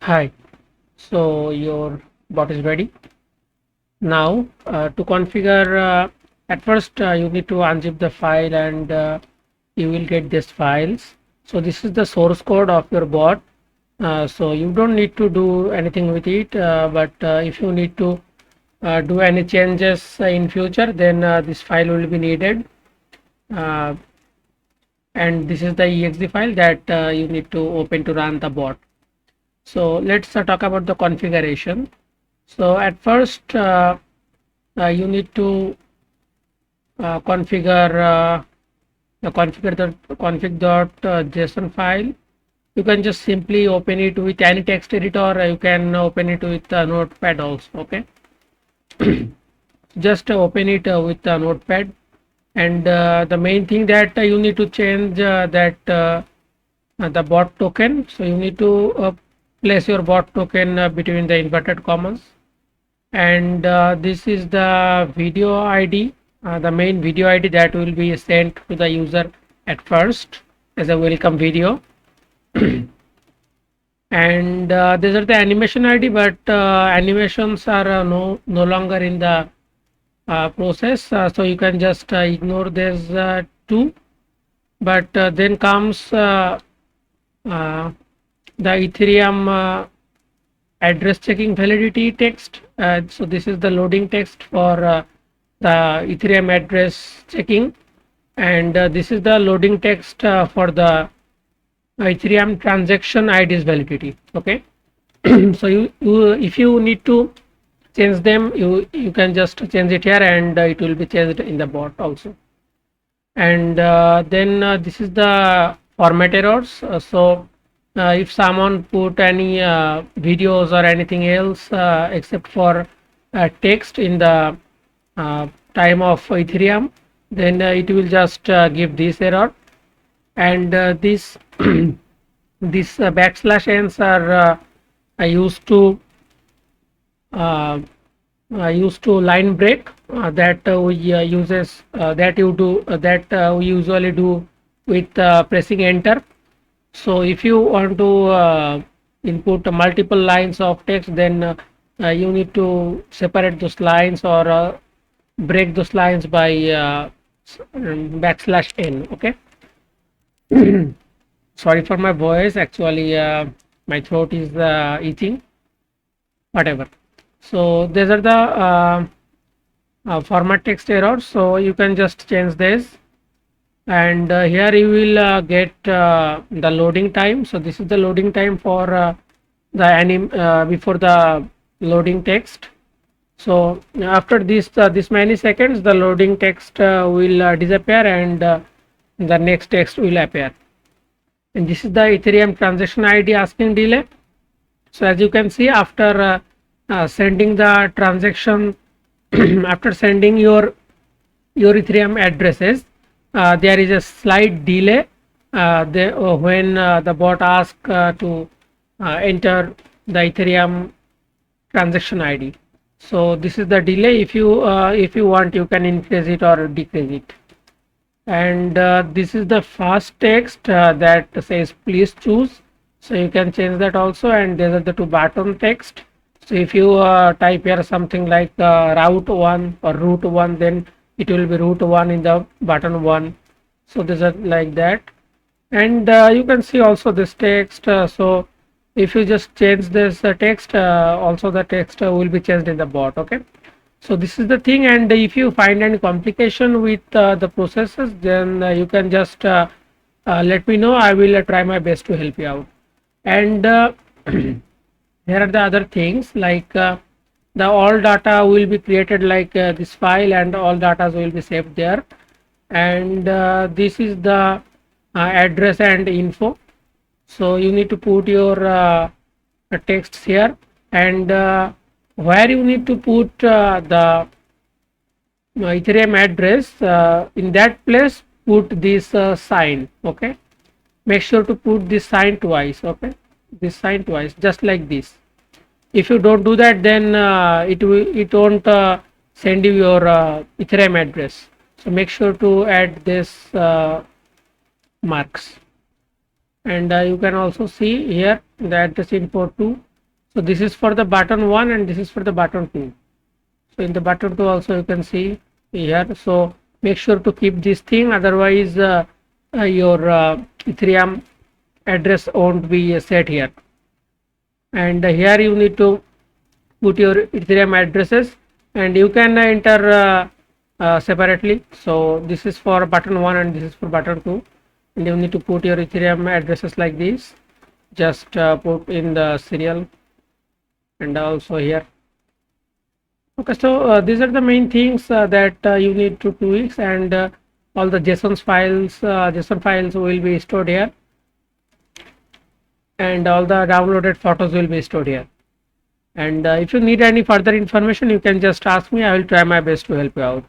Hi, so your bot is ready. Now, to configure, at first you need to unzip the file and you will get these files. So this is the source code of your bot. So you don't need to do anything with it, but if you need to do any changes in future, then this file will be needed. Uh, and this is the exe file that you need to open to run the bot. So let's talk about the configuration. So at first you need to configure the config.json file. You can just simply open it with any text editor, or you can open it with notepad also. Okay, just open it with the notepad, and the main thing that you need to change that the bot token. So you need to place your bot token between the inverted commas, and this is the video ID, the main video ID that will be sent to the user at first as a welcome video. And these are the animation ID, but animations are no longer in the process, so you can just ignore this too. But then comes the Ethereum address checking validity text. So this is the loading text for the Ethereum address checking, and this is the loading text for the Ethereum transaction ID's validity. Okay, so you if you need to change them, you can just change it here, and it will be changed in the bot also. And then this is the format errors. So if someone put any videos or anything else except for text in the time of Ethereum, then it will just give this error. And this this \n's are used to line break that we uses that you do that we usually do with pressing enter. So if you want to input multiple lines of text, then you need to separate those lines, or break those lines by \n. Okay. Sorry for my voice, actually my throat is itching, whatever. So these are the format text errors, so you can just change this. And here you will get the loading time. So this is the loading time for the before the loading text. So after this many seconds, the loading text will disappear, and the next text will appear. And this is the Ethereum transaction ID asking delay. So as you can see, after sending the transaction after sending your Ethereum addresses, there is a slight delay when the bot asks to enter the Ethereum transaction ID. So this is the delay. If you want, you can increase it or decrease it. And this is the fast text that says please choose, so you can change that also. And these are the two button text. So if you type here something like route 1 or route 1, then it will be route 1 in the button 1. So these are like that. And you can see also this text. So if you just change this text, also the text will be changed in the bot. Okay, so this is the thing. And if you find any complication with the processes, then you can just let me know. I will try my best to help you out. And here are the other things, like the all data will be created like this file, and all data will be saved there. And this is the address and info. So you need to put your texts here, and where you need to put the Ethereum address, in that place put this sign. Okay, make sure to put this sign twice. Okay, this sign twice, just like this. If you don't do that, then it won't send you your Ethereum address. So make sure to add this marks. And you can also see here the address info 2. So this is for the button 1 and this is for the button 2. So in the button 2 also you can see here. So make sure to keep this thing, otherwise your Ethereum address won't be set here. And here you need to put your Ethereum addresses, and you can enter separately. So this is for button 1 and this is for button 2, and you need to put your Ethereum addresses like this. Just put in the serial and also here. Okay, so these are the main things that you need to tweak, and all the JSON files will be stored here, and all the downloaded photos will be stored here. And if you need any further information, you can just ask me. I will try my best to help you out.